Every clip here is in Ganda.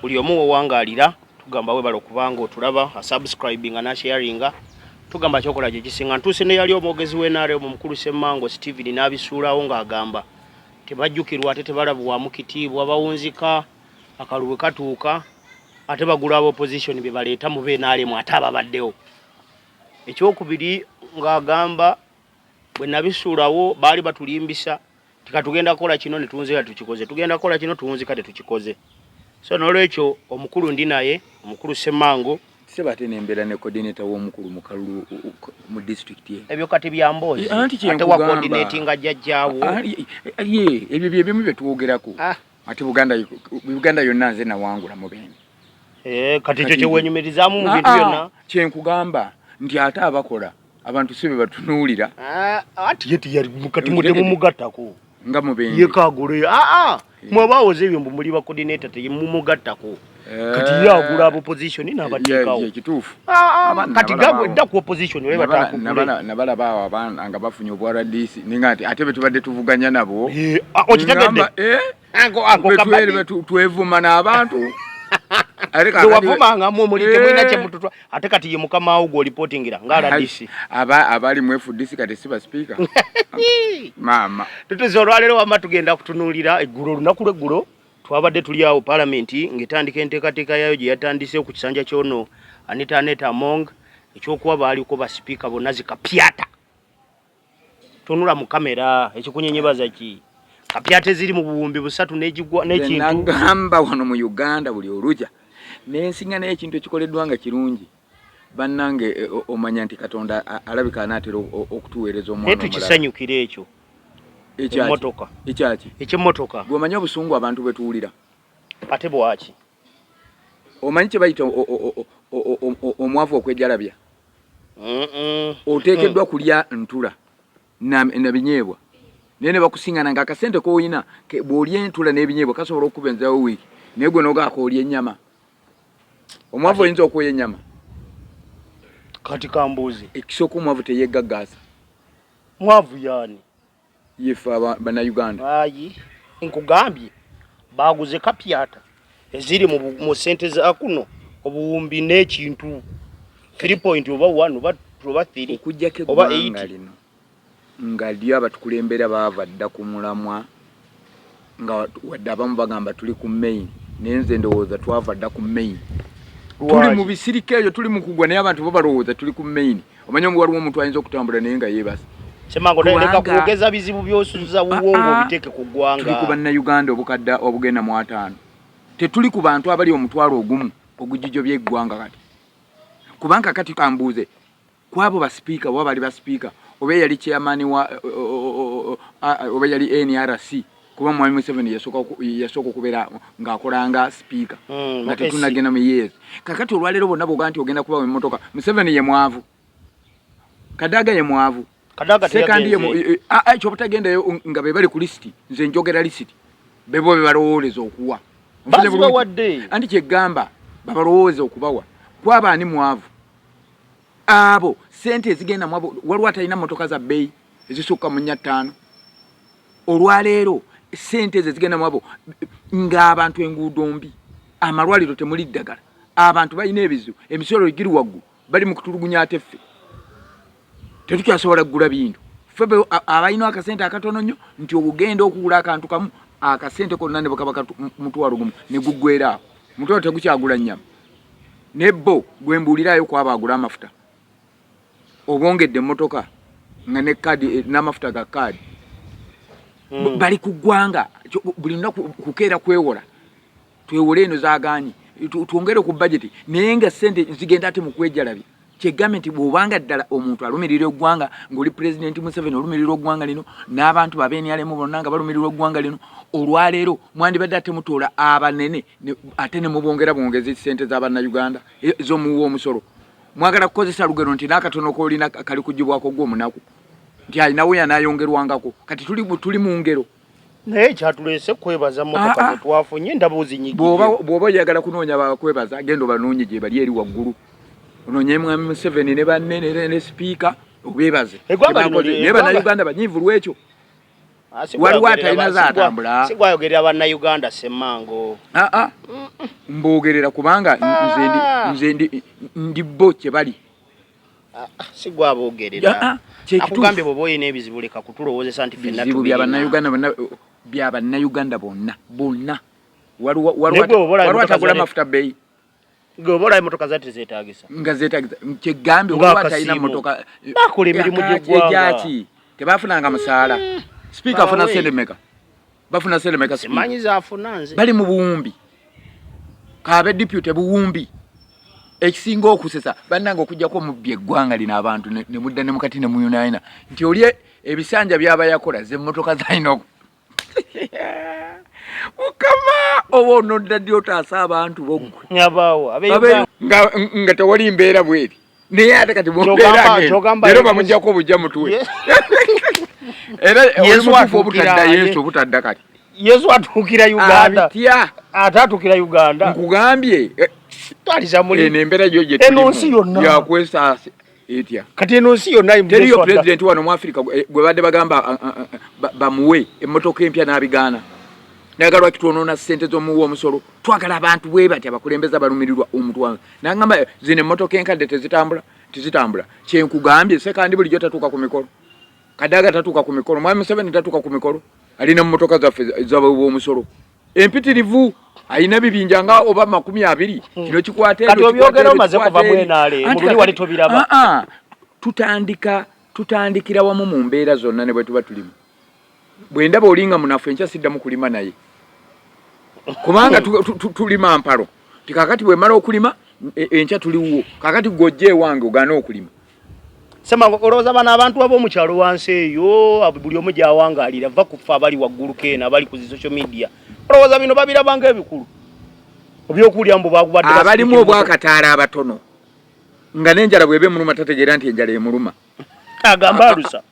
buli omu wangalira tugamba we balo kubanga otulaba subscribing na sharing tugamba chokola je kisinga ntuse ne yali omwogezi we NRM omukulu Ssemmango Steven nabisuulawo ng'agamba tebajjukirwa ate tebalabu mukitiibwa bawunzika akaluwe katuuka ate bagula opposition bye baleeta mu NRM ate ababaddewo ekyokubiri ng'agamba bwe nabisuulawo baali batulimbisa tikatugenda kola kino ne tunzira tukikoze tugenda kola kino tuwunzika tetukikoze so nolwekyo omukulu ndi naye omukulu Ssemmango sebate nembera ne coordinator w'omukulu mukalu mu district ye ebyo kati byambozi ate wa coordinating ajjaawo ye ebyo byebimu byetwogerako ate Buganda yonna nze nawangula mu bene kati ekyo kyewenyumirizamu mu bintu byonna kyenkugamba nti ate abakola abantu sibe batunuulira ati yeti yali mukati mutemu mugattako nga mu bene yekagule mwabawoze ebyo muli ba coordinator te mumugattako kati yagula opposition n'abateekawo ekituufu kati gabwe dda ku opposition we batakugula nabalaba abana nga bafunye obwara DC ninga ate betubadde tuvuganya nabo okitegedde twevuma n'abantu wavumanga mulite mwina kyemututwa ate kati ye mukama awo go reportingira ngala DC abali mu FDC kati siba speaker mama tutuzo olwalero wama tugenda kutunulira eggulo lunaku lweggulo twabadde tuli awo parliament ngetandika enteekateeka yayo gye yatandise ku kisanja kyono Anita Among ekyokuba baaliko ba speaker bonna zikapyata tunula mu kamera ekikunyenyebaza ki kapyate ziri mu buwumbi busatu n'ekigwa n'ekintu nagamba wano mu Uganda buli oluja n'ensinga n'ekintu ekikoleddwa nga kirungi bannange omanya nti Katonda alabika anaatera okutuweereza omwana omulala tukisanyukira ekyo motoka ekimotoka gwomanya obusungu abantu betuwulira ate bwaki omanyi kye bayita omwavu okwejjalabya oteekeddwa kulya ntula na binyeebwa naye ne bakusingana nga akasente k'oyina bw'olya entula n'ebinyeebwa kasobola okubenzawo wiiki naye gwe n'ogaako olya ennyama omwavu oyinza okwoya ennyama kati kambuuzi ekisooka omwavu teyeggaggaasa mwavu yaani yefe bannayuganda ayi nkugambye baguze kapyata eziri mu sente za kuno obuwumbi n'ekintu 3 oba 1 oba 3 okujjako oba 8 nga lyo abatukulembera baava dda ku mulamwa nga wadde abamu bagamba tuli ku main nenze ndowooza twava dda ku main tuli mu bisirika ebyo tuli mu kugwa naye abantu bo balowooza tuli ku main omanya waliwo omuntu ayinza okutambula naye nga yeebasa Ssemmango leka kwogeza bizibu byosuza wuwongo biteke ku ggwanga tuli ku bannayuganda obukadda obugenda mu 5 tetuli ku bantu abali omutwalo ogumu ogujjijo by'eggwanga kati kubanga kati kambuuze kwabo ba speaker oba bali ba speaker oba yali chairman wa oba yali NRC kuba mwami Museveni yasooka okubeera ng'akolanga speaker nga tetunagenda mu years kakati olwalero bonna bwoga nti ogenda kuba emmotoka Museveni ye mwavu Kadaga ye mwavu Kadaga sekandi ye kyobutagendayo nga be bali ku listi nze njogera listi bebo be balowoleza okuwa andi kyegamba babalowooza okubawa kwaba ani mwavu abo sente ezigenda mwabo waliwo atalina motoka za bbeeyi ezisukka mu 5 olwaleero sente ezigenda mwabo ng'abantu enguudo mbi amalwaliro temuli ddagala abantu balina ebizibu emisolo giri waggulu bali mu kutulugunya ate ffe tetukyasobola kugula bintu ffe abalina akasente akatono nnyo nti ogugenda okugula akantu kamu akasente konna ne bakaba mutwalo gumu ne guggwera mutwalo tegukyagula nnyama nebbo gwembuulirayo kwaba agula amafuta obongedde emmotoka nga ne kadi n'amafuta ga kadi bali ku ggwanga buli lunaku kukeera kwewola twewole eno zaagaanyi twongere ku budget naye nga sente zigenda ate mu kwejjalabya kyegambye nti bw'obanga ddala omuntu alumirira eggwanga ng'oli pulezidenti Museveni olumirira eggwanga lino n'abantu babeenyalemu bonna nga balumirira eggwanga lino olwaleero mwandibadde ate mutoola abanene ate ne mubongera bwongezi sente z'abannayuganda zomuwi womusolo mwagala kukozesa lugero nti n'akatono koolina kali kugibwako gw'omunaku nti alinawo yanayongerwangako kati tuli mu ngero naye kyatuleese kwebaza motoka tetwafunye ndabuuzi nyigi bw'oba oyagala kunoonya bakwebaza genda obanoonye gye bali eri waggulu onoonye mwami Museveni ne banne ne speaker obeebaze naye bannayuganda banyiivu lwekyo waliwo atalina zaatambula sigwayogerera bannayuganda semmango mbogerera kubanga nze ndi bo kye bali sigwabogerera akugambye bwoba oyina ebizibu leka kutulowoozesa nti ffenna byabannayuganda bonna waliwo atagula mafuta bbeeyi gobola emotoka zati zeetagisa nga zeetagisa kyegambye waliwo atalina motoka bakola emirimu gy'eggwanga tebafunanga musaala Speaker afuna sente meka. Bafuna sente meka. Simanyi zaafuna nze. Bali mu buwumbi. Kabe deputy buwumbi. Ekisinga okusesa bannanga okujjako mu eggwanga lina abantu ne mudda ne mukati ne muyunaina. Nti oli ebisanja byaba yakola ze motoka zaino. Ukama obono dadi otasa abantu bogwe. Nyabawo nga tewali mbeera bweri. Naye ate kati mbeera lero bamujjako bujja mutwe. Era Yesu atufubutadda Yesu butadda kati. Yesu atukira Uganda. Atatukira Uganda. Nkugambye twaliza muli nembera joje enonsi yonna ya kwesa etya. Kati enonsi yonna imbeso president wano mu Africa gwe badde bagamba bamuwe emotoka empya n'abigana. Nagalwa kitonona sente zomuwi womusolo. Twagala abantu bwe bati abakulembeza balumirirwa omuntu wange. Nangamba zine emotoka enkadde tezitambula. Kye nkugambye sekandi buli jota tuka ku mikolo. Kadaga tatuka ku mikolo, mwami Museveni tatuka ku mikolo, alina mmotoka zaffe z'omusolo. Empitirivu ayina bibinja nga oba 20 kino kikwate kati obyogera omaze kuva mwenale mululi wali tobiraba tutandikira wamu mu mbeera zonna ne bwe tuba tulimu bwe ndaba olinga munafu enkya siddamu kulima naye kubanga tulima mpalo tikakati bwe mala okulima enkya tuliwo kakati gojje wange ogana okulima sema olowooza bana abantu abo mu kyalo wansi eyo buli omu gy'awangalira va kufa abali waggulu keena abali ku social media olowooza bino babirabanga ebikulu ebyokulya mbu bakubadde abalimu obwakataala abatono nga n'enjala bw'ebe muluma tategeera nti enjala emuluma agamba alusa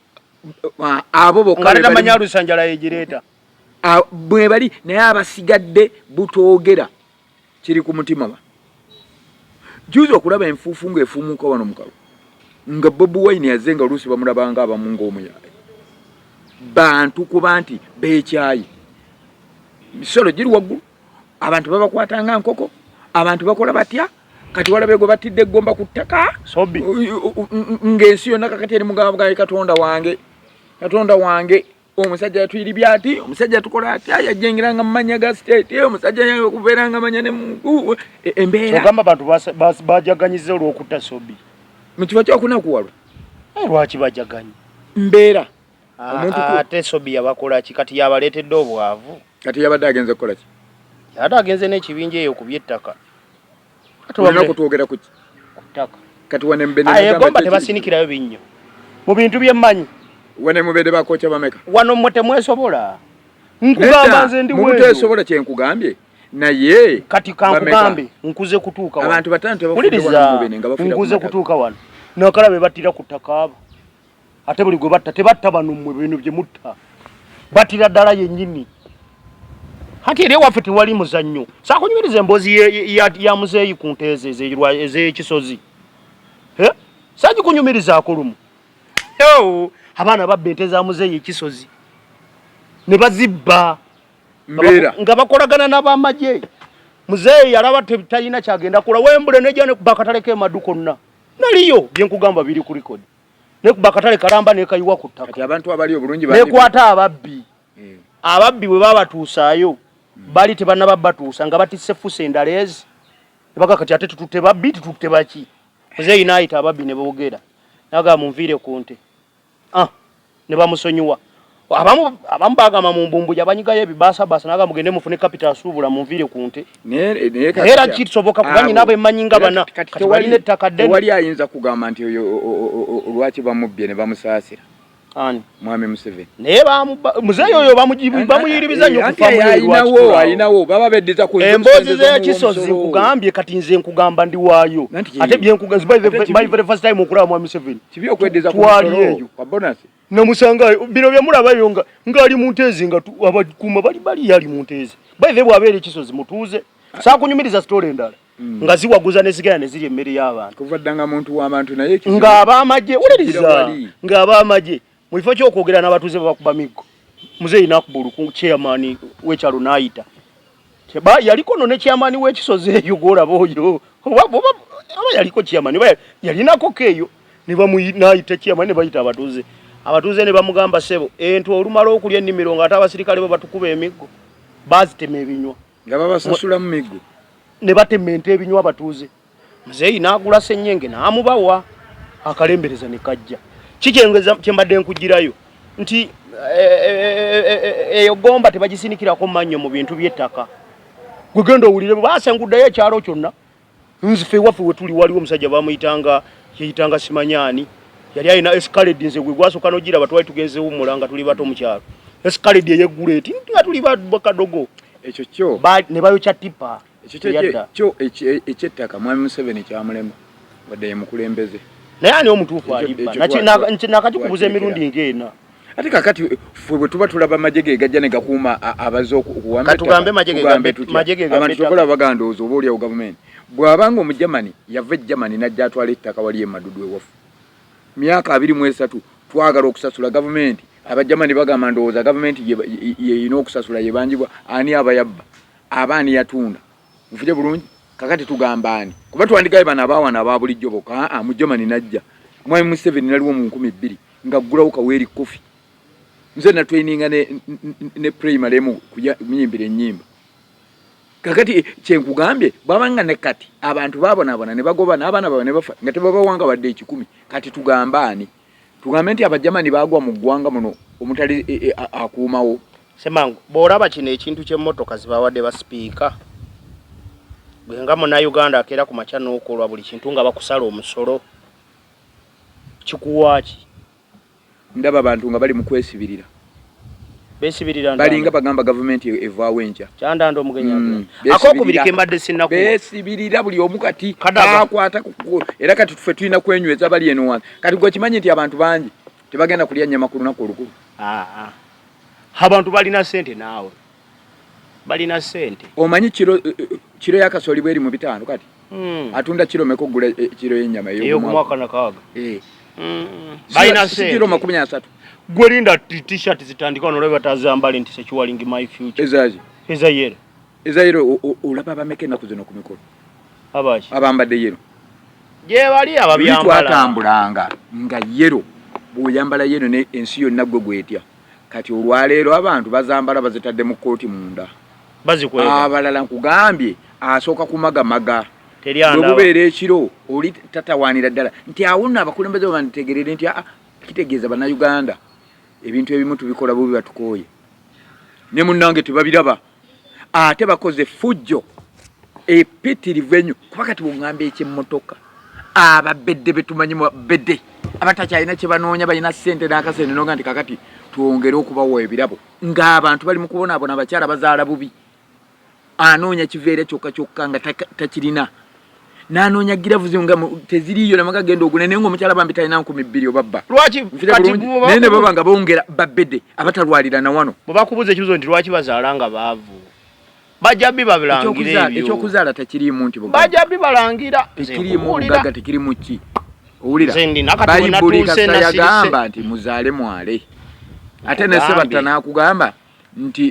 abo bokka tamanya alusa njala yegireeta bwe bali naye abasigadde butoogera kiri ku mutima ba juzi okulaba enfuufu ng'efuumuuka wano mukalu nga Bobi Wine yazenga oluusi bamulabanga abamu ng'omuyayi bantu kuba nti beekyayi misolo giri waggulu abantu babakwatanga nkoko abantu bakola batya kati walabe gwe batidde eggomba ku ttaka sobi ng'ensi yonna kakati eri mugamba bwa katonda wange omusajja yatwiri byati omusajja tukola atya yajjengiranga mu mannya ga state omusajja yakubeeranga manya ne muntu embeera ogamba abantu bajaganyiza olw'okutta sobi mu kifo ky'okunakuwalwa lwaki bajaganyi mbeera omuntu ate sobi yabakola ki kati yabaleetedde obwavu kati yabadde agenze kukola ki ate agenze n'ekibinja eyo ku by'ettaka olina kutwogera ku ki ku ttaka kati wane egomba tebasinikirayo binnyo mu bintu byemmanyi wane mubedde bakooca bameka wano mmwe temwesobola nkugamba nze ndi weeyo tesobola kye nkugambye naye kati kankugambe nkuze kutuuka wano abantu batano tebafudde nkuze kutuuka wano nakala be battira ku ttaka abo ate buli gwe batta tebatta bano mmwe bintu bye mutta battira ddala yennyini hati eri ewaffe tewali muzannyo saakunyumiriza emboozi ya muzeeyi ku nteeze ez'ekisozi saagikunyumirizaako lumu abaana babba ente za muzeeyi ekisozi ne bazibba nga bakolagana n'abamagye muzeeyi yalaba talina kyagenda kola wembule nejja ne kuba akatale k'emaddu konna naliyo byenkugamba biri ku likodi ne kuba akatale kalamba nekayiwa ku ttaka abantu abali obulungi nekwata ababbi bwe babatuusaayo bali tebanaba batuusa nga batisse fusa endaleezi nebaga kati ate tututte babbi tututte baki muzeeyi n'ayita ababbi ne boogera naga munviire ku nte ne bamusonyiwa abamu bagamba mu mbumbuja banyigayo ebibaasabasa naga mugende mufune capital asuubula munviire ku nte era kisoboka kubanyi nabo emmanyi nga bana kati balina ettaka ddene tewali ayinza kugamba nti oyo lwaki bamubbye ne bamusaasira ani mwami Museveni naye muzeeyi oyo bamuyiribiza nnyo ayinawo baba beddiza ku emboozi z'ekisozi nkugambye kati nze nkugamba ndi waayo ate byenkugaby the first time okulaba mwami Museveni kibi okweddiza ku eyo kwa bonus namusangayo bino byamulabayo ng'ali mu nteezi nga abakuma bali yali mu nteezi by the way bwabeera ekisozi mutuuze saakunyumiriza sitole endala nga ziwaguza ne zigenda ne ziri emmere y'abantu kuvaddanga muntu w'abantu naye ng'abamagye wuliriza ng'abamagye mu kifo ky'okwogera n'abatuuze babakuba miggo muzeyi nakubulu ku chairman w'ekyalo n'ayita yaliko no ne chairman w'ekisozi eyo gw'olaba oyo oba yaliko chairman yalinako keeyo ne n'ayita chairman ne bayita abatuuze ne bamugamba sebo ento olumala okulya ennimiro ng'ate abasirikale bo batukuba emiggo baazitema ebinywa nga babasasula mu miggo ne batema ente ebinywa abatuuze muzeyi n'agula ssennyenge n'amubawa akalembereza ne kajja kikyengeza kyembadde nkugirayo nti eyo gomba tebagisinikirako mannyo mu bintu by'ettaka gwe genda owulire baasenguddeyo ekyalo kyonna nzife ewaffe we tuli waliwo omusajja bamuyitanga yeyitanga simanyaani yali alina escalade nze gwe gwasooka n'ogiraba twali tugenze wummula nga tuli bato mu kyalo escalade eyeggula eti nga tuli bakadogo ekyo kyo ne bayokya tipa kyo ekyettaka mwami Museveni kyamulema wadde ye mukulembeze naye ani omutuufu alibba nakakikubuza emirundi ng'ena ate kakati fwe bwe tuba tulaba amajege gajja ne gakuuma abaze okuwamatugambe abantu tokola bagandooza oba oliawo gavumenti bw'abanga omujamani yava ejamani najja atwala ettaka wali emadudu ewaffe myaka 23 twagala okusasula gavumenti abajamani bagamba ndowooza gavumenti yeyina okusasula yebanjibwa ani abayabba abaani yatunda mufuje bulungi kakati tugamba ani kuba twandigayo bano abaawana aba bulijjo bokka mujamani najja mwami Museveni naliwo mu 2000 nga ggulawo kaweeri kofi nze na traininga ne primary mu kunyimbira ennyimba kakati kyenkugambye bwabanga ne kati abantu baabonabona ne bagoba n'abaana baabwe ne bafa nga tebabawanga wadde 10 kati tugambani tugambe nti abajamani baagwa mu ggwanga muno omutali akuumawo semangu bw'olaba kino ekintu ky'emmotoka zibawadde basipiika gwe nga Munnayuganda akeera ku makya n'okolwa buli kintu nga bakusala omusolo kikuwaaki ndaba abantu nga bali mu kwesibirira besibirira balinga bagamba gavumenti evaawo enkya kyandanda omugenya akokubiri kembadde sinnaku besibirira buli omu kati akwata era kati tufe tulina kwenyweza bali eno wansi kati gwe kimanyi nti abantu bangi tebagenda kulya nnyama ku lunaku olukulu abantu balina sente naawe balina sente omanyi kiro yakasoli bweri mu 5 kati atunda kiro meko gula kiro y'ennyama eyo mwaka nakaaga balina sente kiro 30 gwerinda t-shirt zitandika ono leba tazambale nti sekiwalingi my future ezayero olaba abameke naku zino ku mikolo abachi abambadde yero je bali ababyambala twatambulanga nga yero buyambala yero ne ensi yonna gwe gwetya kati olwaleero abantu bazambala bazitadde mu kooti munda bazikwega abalala nkugambye asooka kumagamaga teryanda obubeera ekiro oli tatawaanira ddala nti awonna abakulembeze bantegerere nti kitegeeza bannayuganda ebintu ebimu tubikola bubi batukooye ne munnange tebabiraba ate bakoze fujjo epitirivu ennyo kuba kati bw'ŋŋamba ekyemmotoka ababedde betumanyi bedde abatakyalina kye banoonya balina ssente n'akasente nonga nti kakati twongere okubawa ebirabo ng'abantu bali mu kubonaabona abakyala bazaala bubi anoonya kiveera kyokka kyokka nga takirina n'anoonya giravuzi nga teziriyo namaga genda ogula naye ng'omukyala bambi talina 200 obabba lwaki naye ne baba nga bongera babedde abatalwalira na wano bwe bakubuza ekibuzo nti lwaki bazaala nga baavu bajjabbi babirangira ebyo ekyokuzaala tekiriimu nti bajjabbi balangira tekiriimu bugagga tekirimu ki owulira bayibuli kasayagamba nti muzaale mwale ate ne Sebatta n'akugamba nti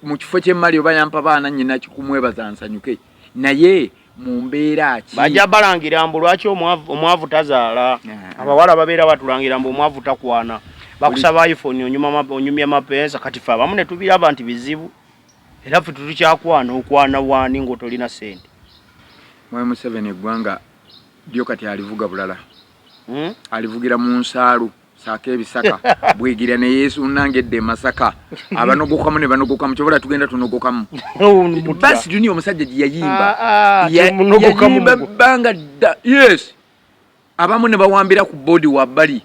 mu kifo ky'emmali oba yampa baana nnyina kikumwebaza nsanyuke naye mu mbeera ki bajja balangira mbu lwaki omwavu tazaala abawala babeera batulangira mbu omwavu takwana bakusaba iPhone onyumya mapensa kati fe abamu ne tubiraba nti bizibu era ffe tutukyakwana okwana waani ng'otolina sente mwami Museveni eggwanga lyo kati alivuga bulala alivugira mu nsaalu saaka ebisaka bwigira ne Yesu nangedde Masaka abanogokamu ne banogokamu kyobola tugenda tunogokamu basi junior omusajja gye yayimba yayimba banga yes abamu ne bawambira ku bodi wabbali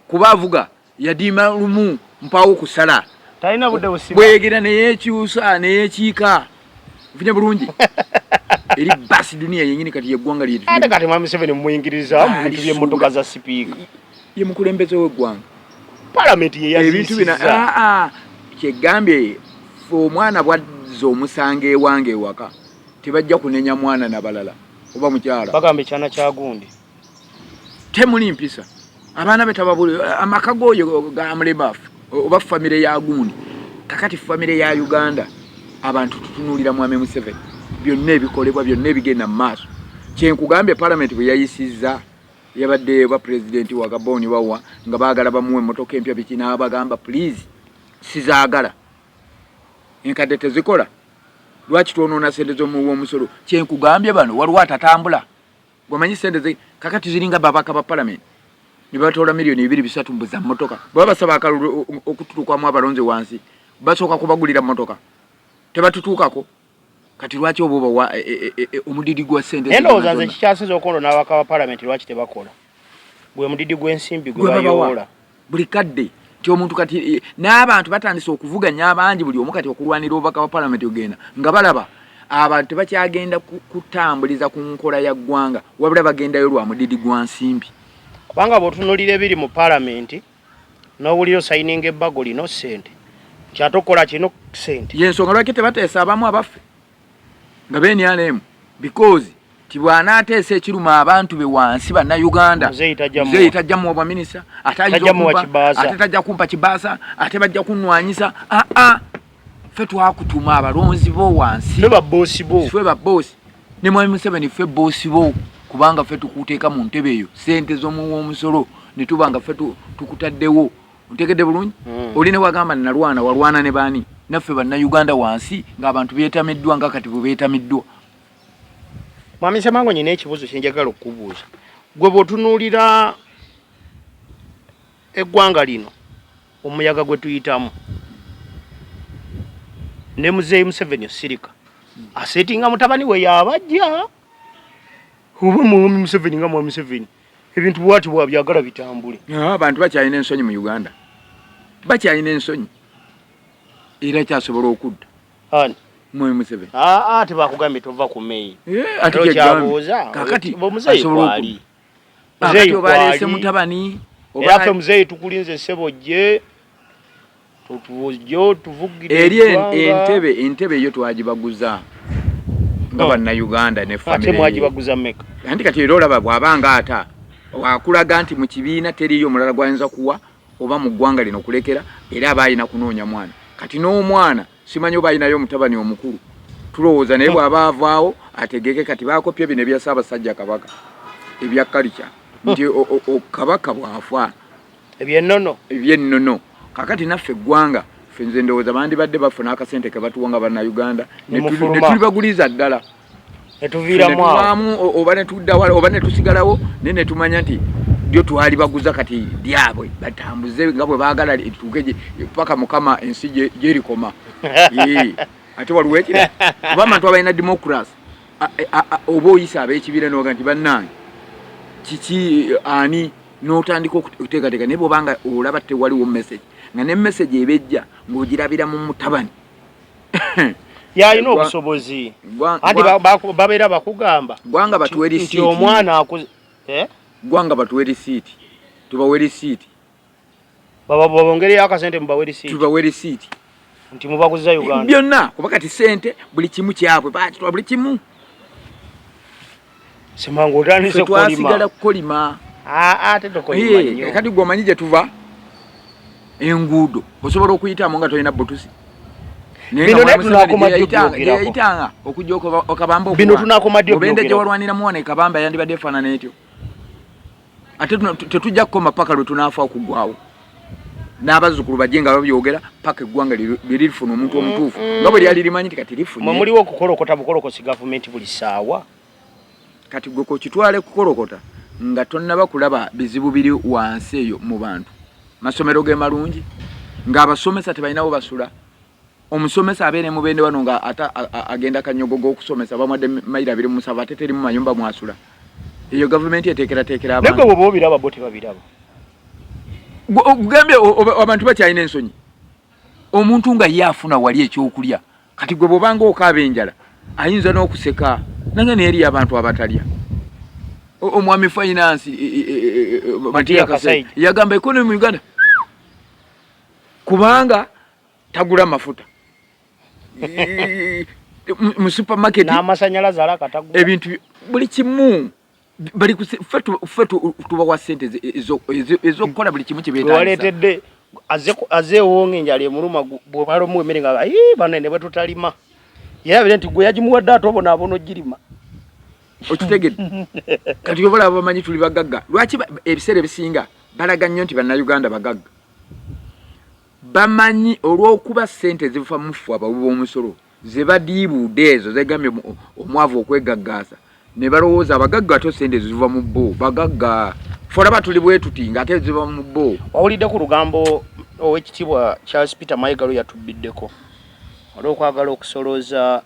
kuba avuga yadima lumu mpawo kusala talina budde busiba bwegira ne yekyusa ne yekiika mfunye bulungi eri basi dunia yenyini kati yeggwanga lyetu ate kati mwami Museveni muyingiriza mu bintu by'emmotoka za sipiika ye mukulembeze w'eggwanga palamenti ye yazisiza kyegambye omwana bwazza omusanga ewange ewaka tebajja kunenya mwana nabalala oba mukyala bagamba ekyana kya gundi temuli mpisa abaana betababuli amaka goyo ga mulebafu oba famire ya gundi kakati famire ya Uganda abantu tutunulira mwami Museveni byonna ebikolebwa byonna ebigenda mu maaso kyenkugambye parliament bwe yayisizza yabadde ba president wa Gabon bawa nga baagala bamuwe motoka empya bikina abagamba please sizaagala enkadde tezikola lwaki twonona sente zomuwi womusolo kyenkugambye bano waliwo atatambula gomanyi sente kakati ziringa babaka ba parliament nibatola milioni 2-3 mbuza motoka baba basaba akalulu okututukwamu abalonze wansi basoka kubagulira motoka tebatutukako kati lwaki obuba wa omudidi gwa sente endo zanze kikyasiza okondo n'abaka ba parliament lwaki tebakola gwe mudidi gw'ensimbi gwe bayola buli kadde ti omuntu kati n'abantu batandise okuvuganya abangi buli omu kati okulwanira obubaka ba parliament ogenda nga balaba abantu tebakyagenda kutambuliza ku nkola ya ggwanga wabula bagendayo lwa mudidi gwa nsimbi kubanga bw'otunuulira ebiri mu parliament n'owulira osayininga ebbago lino sente kyatokola kino sente yensonga lwaki tebateesa abamu abaffe nga NRM because tibwanateesa ekiruma abantu be wansi bannayuganda muzeeyi tajjamu obwa minisita ate tajja kumpa kibaasa ate bajja kunnwanyisa ffe twakutuma abalonzi bo wansi ffe babboosi ne mwami Museveni ffe boosi bo kubanga ffe tukuteeka mu ntebe eyo sente z'omuwi womusolo ne tuba nga ffe tukutaddewo ontegedde bulungi oli ne wagamba nalwana walwana ne baani naffe bannayuganda wansi ng'abantu beetamiddwa nga kati bwe beetamiddwa mwami Semango nyina ekibuzo kyenjagala okubuuza gwe bw'otunuulira eggwanga lino omuyaga gwe tuyitamu ne muzeeyi Museveni osirika aseetinga mutabani we yaabajja oba mwami Museveni nga mwami Museveni ebintu bwati bwabyagala bitambule abantu bakyalina ensonyi mu Uganda bakyalina ensonyi era kyasobola okudda mwami Museveni tebakugambye tova ku meyi ate kyabuuza kakati muzeeyi kwali muzeeyi obalese mutabani era ffe muzeeyi tukulinze ssebojje tutuvujjo tuvugire eri entebe eyo twagibaguza nga bannayuganda ne famire ate mwagibaguza mmeka anti kati era olaba bw'abanga ata wakulaga nti mu kibiina teriyo omulala gwayinza kuwa oba mu ggwanga lino kulekera era aba alina kunoonya mwana kati n'omwana simanyi oba alinayo omutabani omukulu tulowooza naye bw'aba avaawo ategeke kati baakopya bino ebya Ssaabasajja Kabaka ebya kalica nti kabaka bw'afa ebyennono kakati naffe eggwanga ffe nze ndowooza bandibadde bafuna akasente ke batuwa bannayuganda ne tulibaguliza ddala netuvaamu oba netudda wala oba netusigalawo naye netumanya nti dio twali baguza kati lyabwe batambuze nga bwe baagala tugeje paka mukama ensi gyerikoma ate waliwo ekira kuba abantu abalina democracy oba oyisa ab'ekibira noga nti bannange kiki ani n'otandika okuteekateeka naye bw'obanga olaba tewaliwo message nga ne message ebejja ng'ogirabira mu mutabani yalina obusobozi anti babeera bakugamba gwanga batuwe nti omwana gwanga batuwe risiiti tubawe risiiti babongereyo akasente mubawe risiiti tubawe risiiti nti mubaguza Uganda byonna kuba kati sente buli kimu kyabwe bakitwa buli kimu Semango otandise twasigala kukolima ate tokolima nnyo kati gwomanyi gye tuva enguudo osobola okuyitamu nga tolina butusi bino netunakoma yayitanga okujja okabamba bino tunakoma ddyo obende gye walwanira muwana ekabamba yandibadde efaanana etyo ate tetujja kukoma paka lwe tunaafa okugwawo n'abazzukulu bajje nga babyogera paka eggwanga lirifuna omuntu omutuufu nga bwe lyali limanyi ti kati lifunye muliwo okukolokota bukolokosi gavumenti buli ssaawa kati gwe kokitwale kukolokota nga tonnaba kulaba bizibu biri wansi eyo mu bantu masomero ge malungi ng'abasomesa tebalinawo basula omusomesa abeere mubende wano nga agenda kanyogo g'okusomesa bamwadde mayiro 27 ate teri mu mayumba mwasula eyo gavumenti eteekerateekera abantu naye bwe obiraba bo tebabiraba ogambye abantu bakyalina ensonyi omuntu nga ye afuna wali ekyokulya kati gwe bw'obanga okaaba enjala ayinza n'okuseka nange neeri abantu abatalya omwami finance Matiya Kasaija yagamba economy mu Uganda kubanga tagula mafuta mu supermarket n'amasanyalaze alakatagula ebintu buli kimu bali fetu tubawa sente ezokukola buli kimu kye beetagisa waletedde aze wonge njali muluma bwobalo muwemere nga banene bwe tutalima era bile nti gwe yagimuwadde ate obona abono girima okitegedde kati obola abamanyi tuli bagagga lwaki ebiseera ebisinga balaga nnyo nti bannayuganda bagagga bamanyi olw'okuba ssente ziva mufu abawi b'omusolo ze badiibuudde ezo zegambye omwavu okwegaggaasa ne balowooza abagagga ate ssente ziva mu bbo bagagga folaba tuli bwe tuti ng'ate ziva mu bbo. Wawulidde ku lugambo ow'ekitiibwa Charles Peter Mayiga lwe yatubbiddeko olw'okwagala okusolooza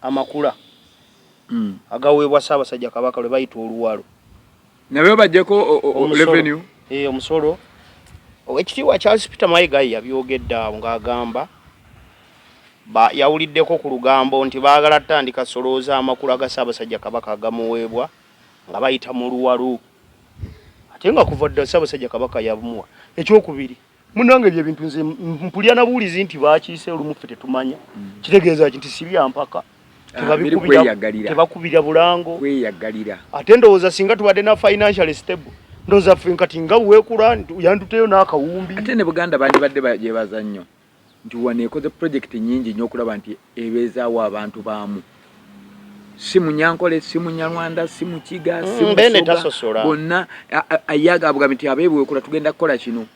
amakula agaweebwa Ssaabasajja Kabaka lwe bayita oluwalo nabyo bajjeko revenue omusolo. Ow'ekitiibwa Charles Peter Mayiga yabyogedde awo ng'agamba yawuliddeko ku lugambo nti baagala ttandika solooza amakula ga Ssaabasajja Kabaka agamuweebwa nga bayita mu luwalo ate nga kuva dda Ssaabasajja Kabaka yabumuwa. Ekyokubiri munange ebyo ebintu nze mpulya nabuulizi nti baakiise olumu ffe tetumanya kitegeeza nti sibya mpaka tebakubira bulango kweyagalira ate ndowooza singa tubadde na financial stable ndowooza ffe nkati nga weekula yanduteyo n'akawumbi ate ne Buganda bandibadde bagyebaza nnyo nti wano ekoze project nnyingi nnyo okulaba nti ebeezaawo abantu baamu si Munyankole si Munyarwanda si Mukiga si Musoga bonna ayagabwa nti abeebwekula tugenda kukola kino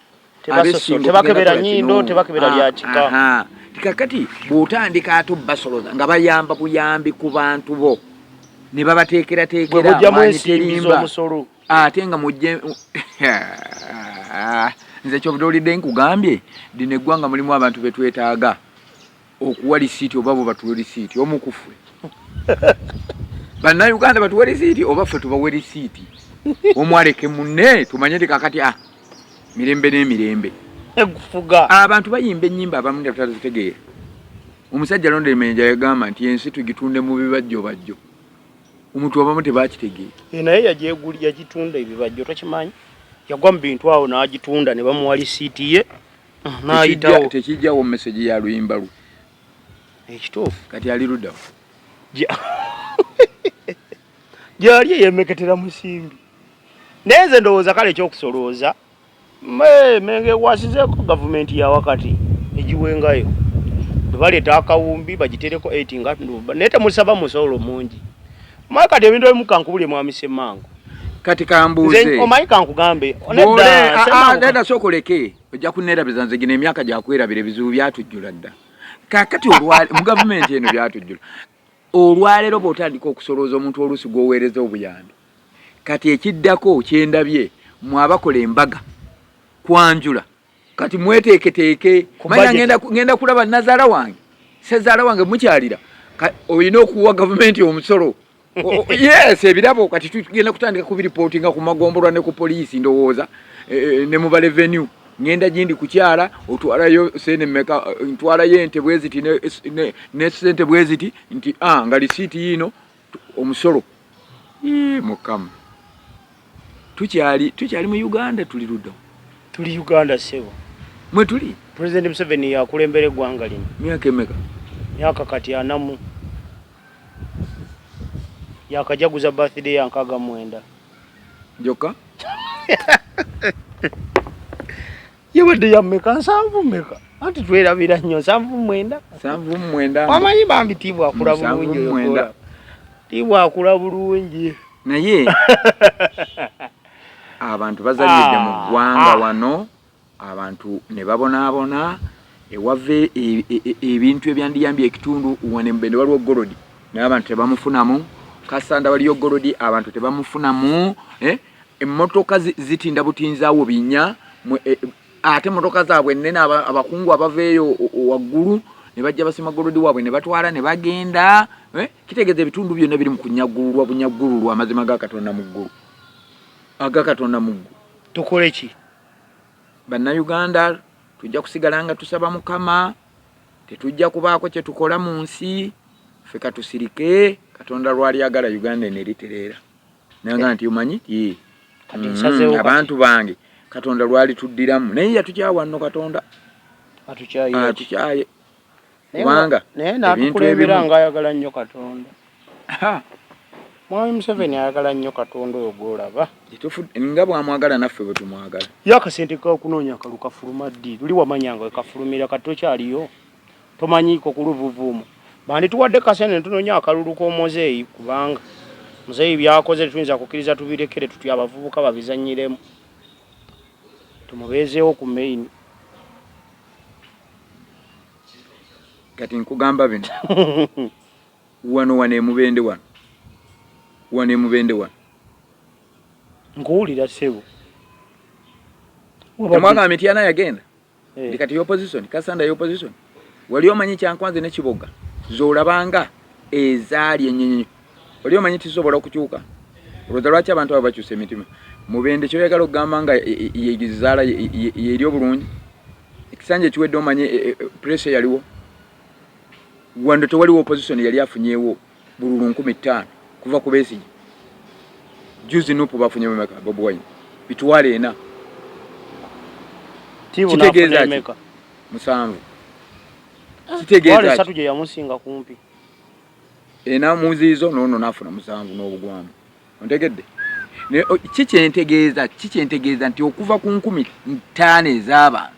tebakebera nnyindo tebakebera lyakika tikakati bw'otandika ate basoloza nga bayamba buyambi ku bantu bo ne babateekerateekera amaanyi terimba ate nga mujje nze kyobudde nkugambye dino eggwanga mulimu abantu betwetaaga okuwa lisiiti oba bo batuwe lisiiti omukufwe bannayuganda batuwe lisiiti oba ffe tubawe lisiiti omwaleke munne tumanye nti kakati mirembe n'emirembe egufuga abantu bayimba ennyimba abamu nga tutazitegeera. Omusajja Londa Emenja yagamba nti ensi tugitunde mu bibajjo bajjo omuntu abamu tebakitegeera naye yagitunda ebibajjo tokimanyi yagwa mu bintu awo n'agitunda ne bamuwa lisiiti ye n'ayitawo tekijjawo meseji ya luyimba lwe ekituufu kati ali luddawo gyali eyemeketera musimbi naye nze ndowooza kale ekyokusolooza menge wasizeeko gavumenti ya wakati egiwengayo baleeta akawumbi bagitereko 8 nga naye temusaba musolo mungi omaye kati ebintu ebimu kankubulye mwami Ssemmango kati kambuuze omaye kankugambe nedda sookoleke ojja kuneerabiza nze gino emyaka gyakwerabira ebizibu byatujjula dda kakati mu gavumenti eno byatujjula olwaleero bw'otandika okusolooza omuntu oluusi gw'oweereza obuyambi kati ekiddako kyendabye mwabakola embaga kwanjula kati mweteeketeeke manya ngenda kulaba nazaala wange sezaala wange mukyalira olina okuwa gavumenti omusolo yes ebirabo kati tugenda kutandika kubiripootinga ku magombolwa ne ku poliisi ndowooza ne mu ba revenue ngenda gindi kukyala otwalayo sene mmeka ntwalayo ente bweziti ne sente bweziti nti nga lisiiti yino omusolo mukama tukyali mu Uganda tuli Uganda sebo mwe tuli President Museveni yakulembera eggwanga lino myaka emeka myaka kati anamu yakajaguza birthday ya 69 joka yabadde yammeka 7 anti twerabira nnyo 7 wamanyi bambi tiibwa akula bulungi tiibwa akula bulungi naye abantu bazalidde mu ggwanga wano abantu ne babonaabona ewave ebintu ebyandiyambye ekitundu wane mbende waliwo golodi naye abantu tebamufunamu kasanda waliyo golodi abantu tebamufunamu emmotoka zitinda butinzaawo binya ate emmotoka zaabwe ennene abakungu abaveeyo waggulu ne bajja basima golodi waabwe ne batwala ne bagenda kitegeeza ebitundu byonna biri mu kunyaggululwa bunyaggululwa amazima ga Katonda mu ggulu agakatonda mu ggulu tukole ki bannayuganda tujja kusigala nga tusaba Mukama tetujja kubaako kye tukola mu nsi ffe katusirike Katonda lwali agala Uganda eneritereera nanga nti umanyi abantu bange Katonda lwali tuddiramu naye yatukyawa nno Katonda atukyaye kubanga naye natukulembera nga ayagala nnyo Katonda Mwami Museveni ayagala nnyo Katonda oyo gw'olaba. Nga bw'amwagala naffe bwe tumwagala. Ye akasente k'okunoonya akalulu kafuluma ddi? Luli wamanyanga we kafulumira kati tokyaliyo? Tomanyiiko ku luvuvuumu. Bandi tuwadde kasente ne tunoonya akalulu k'omuzeeyi kubanga muzeeyi byakoze tuyinza kukkiriza tubirekere tutya abavubuka babizannyiremu. Tumubeezeewo ku main. Kati nkugamba bino. Wano emubende wano. Wano emubende wano. Nkuwulira ssebo. Omwaga Mityana yagenda. Kati opposition, Kasanda y'opposition. Wali omanyi kyankwanze ne Kiboga. Z'olabanga ezaali ennyinyi. Wali omanyi tisobola okukyuka. Olowooza lwaki abantu abo bakyusa emitima. Mubende kyoyagala okugamba nga yegizaala yeri obulungi. Ekisanja ekiwedde omanyi pressure yaliwo. Wano tewaliwo opposition yali afunyeewo bululu 1500 kuva ku Besigye. Juzi Nupu bafunye mmeka Bobi Wine. Bitwale ena. Kitegeeza mmeka? 7. Kitegeeza wale 3 gye yamusinga kumpi. Ena muzizo nono nafuna 7 n'obugwamu. Ontegedde? Ne kikyentegeeza nti okuva ku 1500 ez'abantu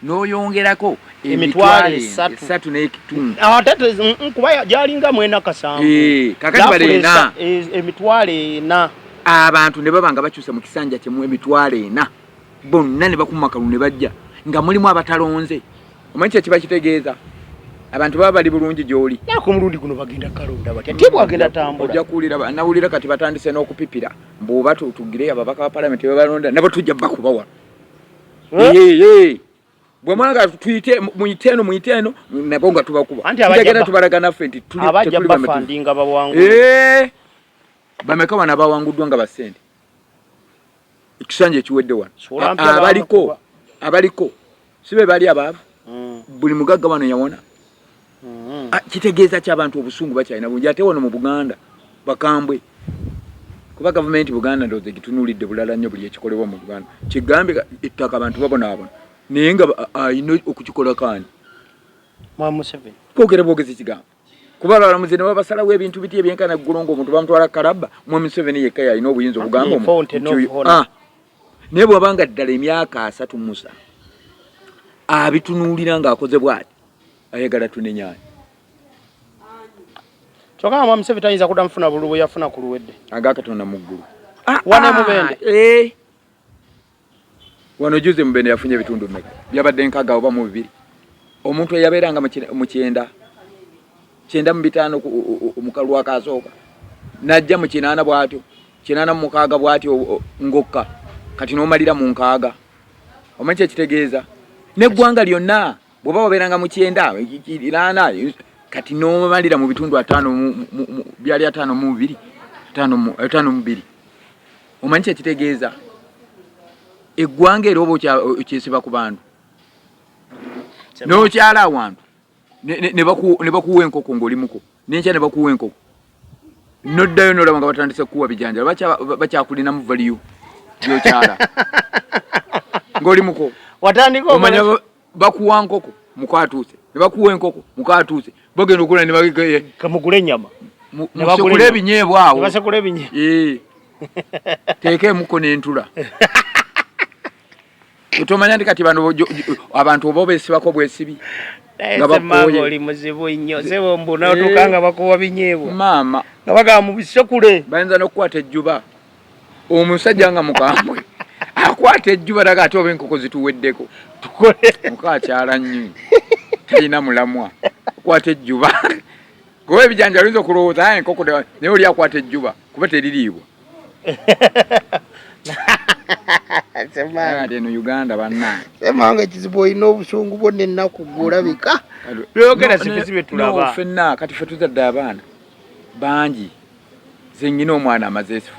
n'oyongerako emitwale 3 n'ekitundu. Atate nkuba gyalinga mwena kasanvu. Kakati balina emitwale 4. Abantu ne babanga bakyusa mu kisanja kyemu emitwale 4. Bonna ne bakuma kalulu ne bajja nga mulimu abatalonze. Omanyi kye kiba kitegeeza? Abantu baba bali bulungi gy'oli. Nako mulundi guno bagenda kalonda batya. Tibu agenda tambula. Ojja kuwulira nawulira kati batandise n'okupipira. Mbuba tugire ababaka ba parliament bebalonda nabo tujja bakubawa. Bwe mwanga tuyite muyiteeno nabo nga tubakuba. Tegera tubalaga naffe nti tuli abajja bafandinga bawangu. Bameka wana bawanguddwa nga basente. Ekisanja ekiwedde wano. Abaliko sibe bali abaavu. Buli mugagga wano yawona. Kitegeeza ky'abantu obusungu bakyalina bungi ate wano mu Buganda bakambwe. Kuba gavumenti Buganda ndoze gitunulidde bulala nnyo buli ekikolebwa mu Buganda. Kigambe ettaka abantu babonaabona. Naye nga ayina okukikola kaani. Mwami Museveni. Bwogezi kigambo. Kuba abalamuzi ne babasalawo ebintu biti ebyenkana ggulongo omuntu bamutwala Kalabba, Mwami Museveni yekka yalina obuyinza obugamba omuntu. Naye bw'abanga ddala emyaka 3 Musa abitunuulira ng'akoze bw'ati ayagala tunenyaani. Kyokka Mwami Museveni tayinza kudda mufuna bululu bwe yafuna ku luwedde. Agakatonda mu ggulu. Wane mubende. Wano juzi mubende yafunye ebitundu mmeka? Byabadde nkaaga oba mu 2. Omuntu eyabeeranga mu 9 mu 5 mu kalulu akasooka. Najja mu 8 bw'atyo. 8 mu 6 bw'atyo ngokka. Kati n'omalira mu 6. Omanyi kye kitegeeza? N'eggwanga lyonna bw'oba wabeeranga mu 9 kati n'omalira mu bitundu 5 byali 5 mu 2. 5 mu 2. Omanyi kye kitegeeza? Eggwanga era oba okyesiba ku bantu. N'okyala awantu ne bakuwa enkoko ng'olimuko. N'enkya ne bakuwa enkoko. N'oddayo n'olaba nga batandise kukuwa bijanjalo. Bakyakulinamu value gy'okyala. Ng'olimuko. Watandika omanya bakuwa nkoko mukwatuuse. Ne bakuwa enkoko mukwatuuse. Bagenda okula ne bagige kamugule ennyama. Ne bakule ebinyeebwa awo. Ne basekule ebinyeebwa. Teeke muko n'entula. Utomanya ndi kati abantu obo besibako bwesibi. Ngabakoye oli muzibu nnyo. Sebo mbona otukanga bakuwa binyeebwa. Mama. Ngabaga mu bisekule. Bayinza n'okukwata ejjuba. Omusajja nga mukambwe. Akwata ejjuba daga ate oba enkoko zituweddeko. Tukole. Mukakyala nnyo. Talina mulamwa. Akwata ejjuba. Gowe ebijanja oyinza okulowooza enkoko naye oli akwata ejjuba kuba teririibwa. Semanga eno Uganda banna. Semanga ekizibu olina obusungu bwonna ennaku gw'olabika. Byogera sibe tulaba. Ffenna kati ffe tuzadde abaana bangi. Ze nnyina omwana amazeefu.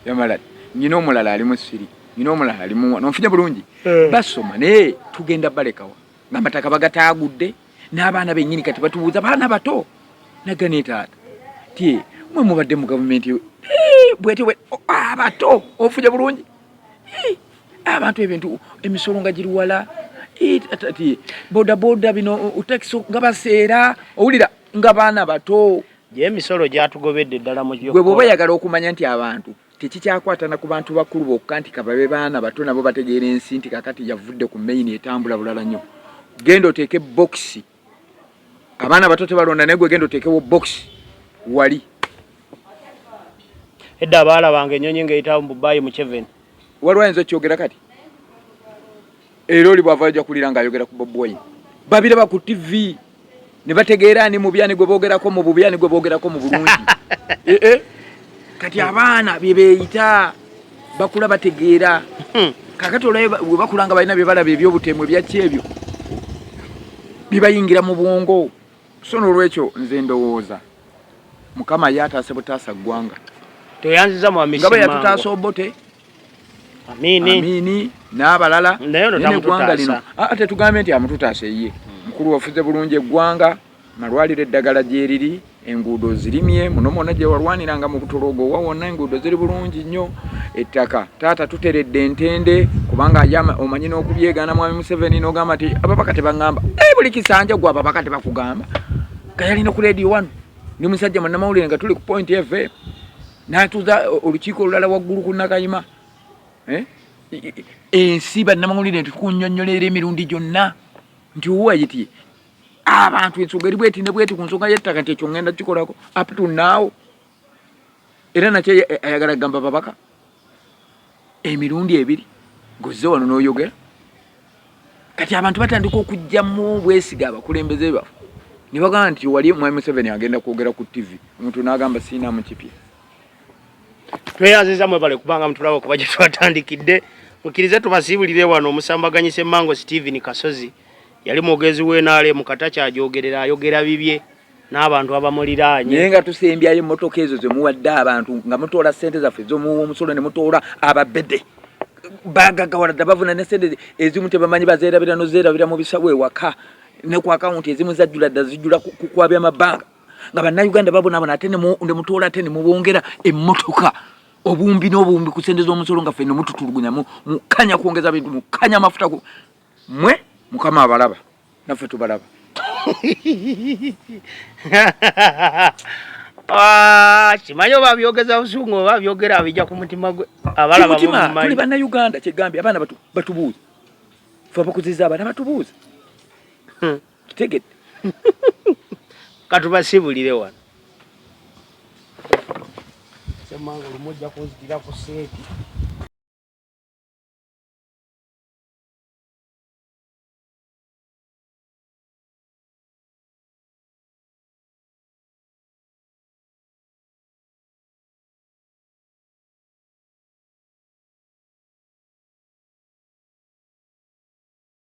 Yamala nnyina omulala ali mu Siri. Nnyina omulala ali mu nonfunye bulungi. Basoma naye tugenda balekawa. Ng'amataka bagataagudde n'abaana bennyini kati batubuuza baana bato. Nagane taata. Tie mwe mubadde mu gavumenti bwete abato ofunye bulungi. Abantu ebintu emisolo nga giri wala. Boda bino utaxi nga baseera owulira nga baana bato je emisolo gyatugobedde ddala mu gwe bwoba oyagala okumanya nti abantu tekikyakwatana ku bantu bakulu bokka nti kababe baana bato nabo bategeera ensi nti kakati yavudde ku main etambula bulala nnyo genda oteeke box abaana bato tebalonda naye gwe genda oteekewo box wali edda abaala bange ennyonyi ng'eyita mu Bubayi mu Museveni waliwo ayinza okyogera kati era oli bw'ava ajja kulira ng'ayogera ku Bobi Wine babiraba ku TV ne bategeera ani mu byani gwe boogerako mu bubi ani gwe boogerako mu bulungi kati abaana bye beeyita bakula bategeera kakati olwaye bwe bakulanga balina bye balaba ebyobutemu ebyaki ebyo bibayingira mu bwongo so n'olwekyo nze ndowooza Mukama yataase butaasa ggwanga teyanziza mu amisi ngaba yatutaasa obote amini n'abalala n'eggwanga lino tetugambe nti amututaase ye mukulu wafuze bulungi eggwanga malwaliro eddagala gyeriri enguudo zirimye muno mwonna gye walwaniranga mu butologo wa wonna enguudo ziri bulungi nnyo ettaka taata tuteredde entende kubanga omanyi n'okubyegaana mwami Museveni n'ogamba nti ababaka tebaŋŋamba buli kisanja gwe ababaka tebakugamba kayalina ku radio 1 ni musajja munnamawulire nga tuli ku point FM n'atuuza olukiiko olulala waggulu ku Nakayima ensi bannamawulire tukunnyonnyolera emirundi gyonna nti owayiti abantu ensonga eri bweti ne bweti ku nsonga y'ettaka nti ekyo ngenda kikolako up to now era nakyo ayagala gamba babaka emirundi ebiri ng'ozze wano n'oyogera kati abantu batandika okujjamu bwesiga abakulembeze bafu ne bagamba nti wali mwami Museveni agenda kwogera ku TV omuntu n'agamba siinamu kipya tweyanziza mwebale kubanga mutulaba okuba gye twatandikidde mukkirize tubasiibulire wano omusambaganyisa Emmango Steven Kasozi yali mwogezi w'NRM kata ky'ajogerera ayogera bibye n'abantu abamuliraanye naye nga tusembyayo emmotoka ezo ze muwadde abantu nga mutoola ssente zaffe zomuwi womusolo ne mutoola ababedde bagagawaladde bavuna ne ssente ezimu tebamanyi bazeerabira nozeerabira mu bisawo ewaka ne ku akawunti ezimu zajjula dda zijjula kukwabya amabanga nga bannayuganda babonabona ate ne mutoola ate ne mubongera emmotoka obumbi n'obumbi ku ssente z'omusolo nga ffenna mututulugunya mukanya kwongeza bintu mukanya amafuta mwe Mukama abalaba naffe tubalaba kimanyi oba byogeza busungu oba byogera abijja ku mutima gwe abalaba tuli bannayuganda kyegambye abaana batubuuza fe abakuziza abaana batubuuza tutegedde katubasibulire wano semanga olumujja kunzitira ku seeti